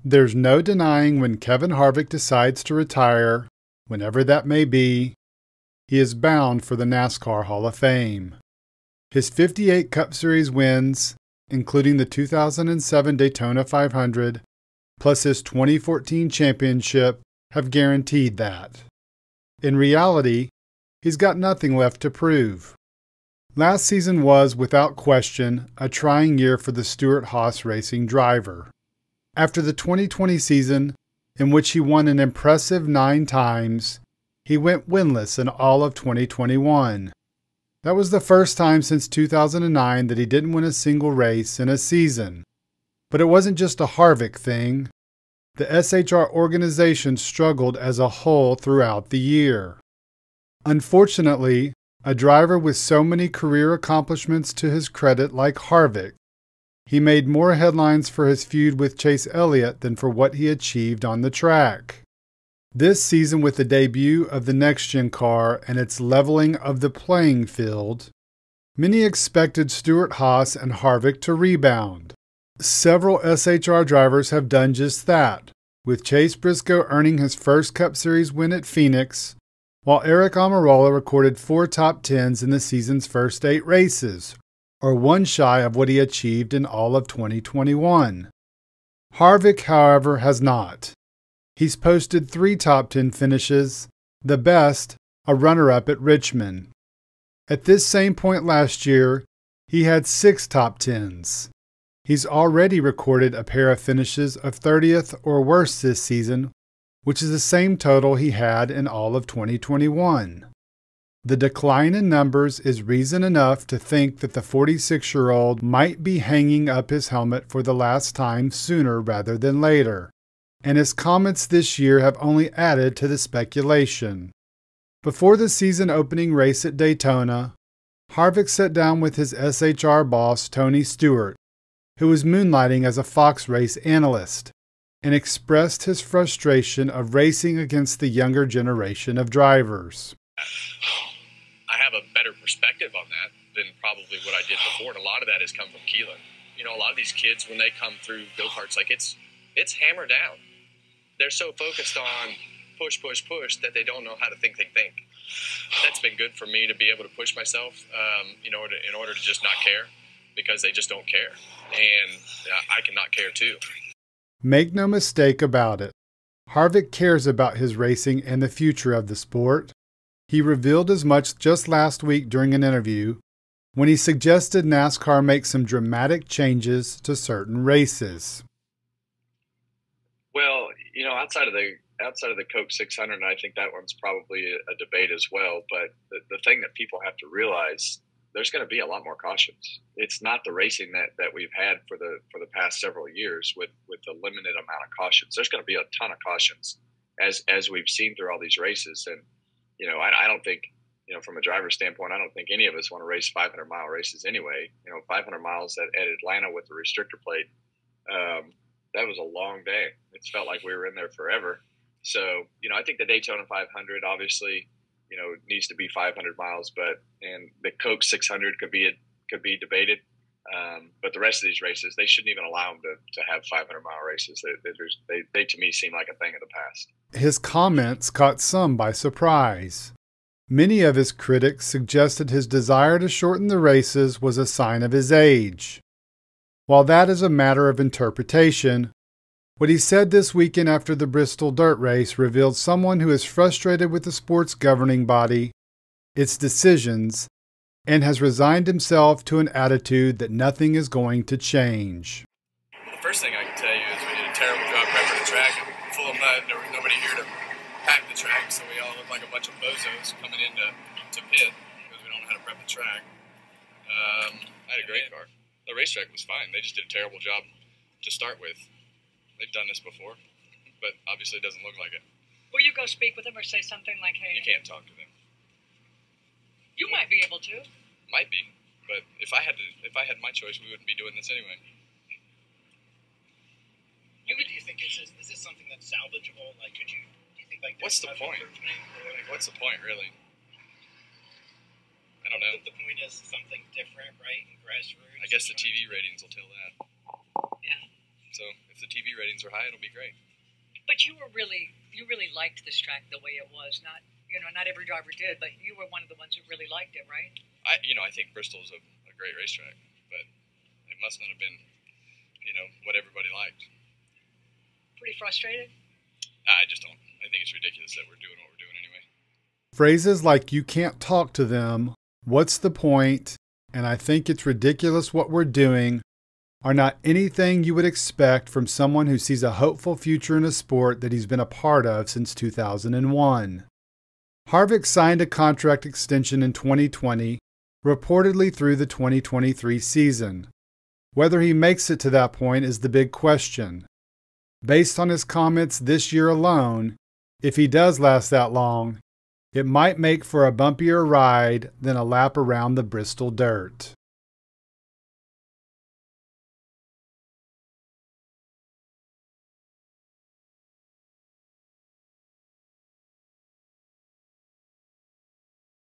There's no denying when Kevin Harvick decides to retire, whenever that may be, he is bound for the NASCAR Hall of Fame. His 58 Cup Series wins, including the 2007 Daytona 500, plus his 2014 championship, have guaranteed that. In reality, he's got nothing left to prove. Last season was, without question, a trying year for the Stewart-Haas Racing driver. After the 2020 season, in which he won an impressive 9 times, he went winless in all of 2021. That was the first time since 2009 that he didn't win a single race in a season. But it wasn't just a Harvick thing. The SHR organization struggled as a whole throughout the year. Unfortunately, a driver with so many career accomplishments to his credit like Harvick, he made more headlines for his feud with Chase Elliott than for what he achieved on the track. This season, with the debut of the next-gen car and its leveling of the playing field, many expected Stewart-Haas and Harvick to rebound. Several SHR drivers have done just that, with Chase Briscoe earning his first Cup Series win at Phoenix, while Eric Almirola recorded 4 top 10s in the season's first 8 races, or one shy of what he achieved in all of 2021. Harvick, however, has not. He's posted 3 top 10 finishes, the best, a runner-up at Richmond. At this same point last year, he had 6 top 10s. He's already recorded a pair of finishes of 30th or worse this season, which is the same total he had in all of 2021. The decline in numbers is reason enough to think that the 46-year-old might be hanging up his helmet for the last time sooner rather than later, and his comments this year have only added to the speculation. Before the season opening race at Daytona, Harvick sat down with his SHR boss Tony Stewart, who was moonlighting as a Fox race analyst, and expressed his frustration of racing against the younger generation of drivers. I have a better perspective on that than probably what I did before, and a lot of that has come from Keelan. You know, a lot of these kids, when they come through go-karts, like it's hammer down. They're so focused on push that they don't know how to think. That's been good for me to be able to push myself, in order to just not care, because they just don't care, and I cannot care too. Make no mistake about it, Harvick cares about his racing and the future of the sport. He revealed as much just last week during an interview when he suggested NASCAR make some dramatic changes to certain races. Well, you know, outside of the Coke 600, I think that one's probably a debate as well. But the thing that people have to realize, there's going to be a lot more cautions. It's not the racing that we've had for the past several years with the limited amount of cautions. There's going to be a ton of cautions as we've seen through all these races. And you know, I don't think, you know, from a driver's standpoint, I don't think any of us want to race 500-mile races anyway. You know, 500 miles at Atlanta with the restrictor plate, that was a long day. It felt like we were in there forever. So, you know, I think the Daytona 500 obviously, you know, needs to be 500 miles, and the Coke 600 could be debated. But the rest of these races, they shouldn't even allow them to have 500-mile races. They to me seem like a thing of the past. His comments caught some by surprise. Many of his critics suggested his desire to shorten the races was a sign of his age. While that is a matter of interpretation, what he said this weekend after the Bristol Dirt Race revealed someone who is frustrated with the sport's governing body, its decisions, and has resigned himself to an attitude that nothing is going to change. The first thing I can tell you is we did a terrible job prepping the track, and full of mud. There was nobody here to pack the track, so we all looked like a bunch of bozos coming into pit because we don't know how to prep the track. I had a great car. The racetrack was fine. They just did a terrible job to start with. They've done this before, but obviously it doesn't look like it. Will you go speak with them or say something like, hey... You can't talk to them. You might be able to. Might be, but if I had my choice, we wouldn't be doing this anyway. What do you think is this something that's salvageable? Like, do you think like what's the point? Like, what's the point, really? I don't know. The point is something different, right? And grassroots. I guess the TV ratings will tell that. Yeah. So if the TV ratings are high, it'll be great. But you really liked this track the way it was. Not every driver did, but you were one of the ones who really liked it, right? I think Bristol's a great racetrack, but it must not have been, what everybody liked. Pretty frustrated? I just don't. I think it's ridiculous that we're doing what we're doing anyway. Phrases like "you can't talk to them," "what's the point," and "I think it's ridiculous what we're doing" are not anything you would expect from someone who sees a hopeful future in a sport that he's been a part of since 2001. Harvick signed a contract extension in 2020, reportedly through the 2023 season. Whether he makes it to that point is the big question. Based on his comments this year alone, if he does last that long, it might make for a bumpier ride than a lap around the Bristol dirt.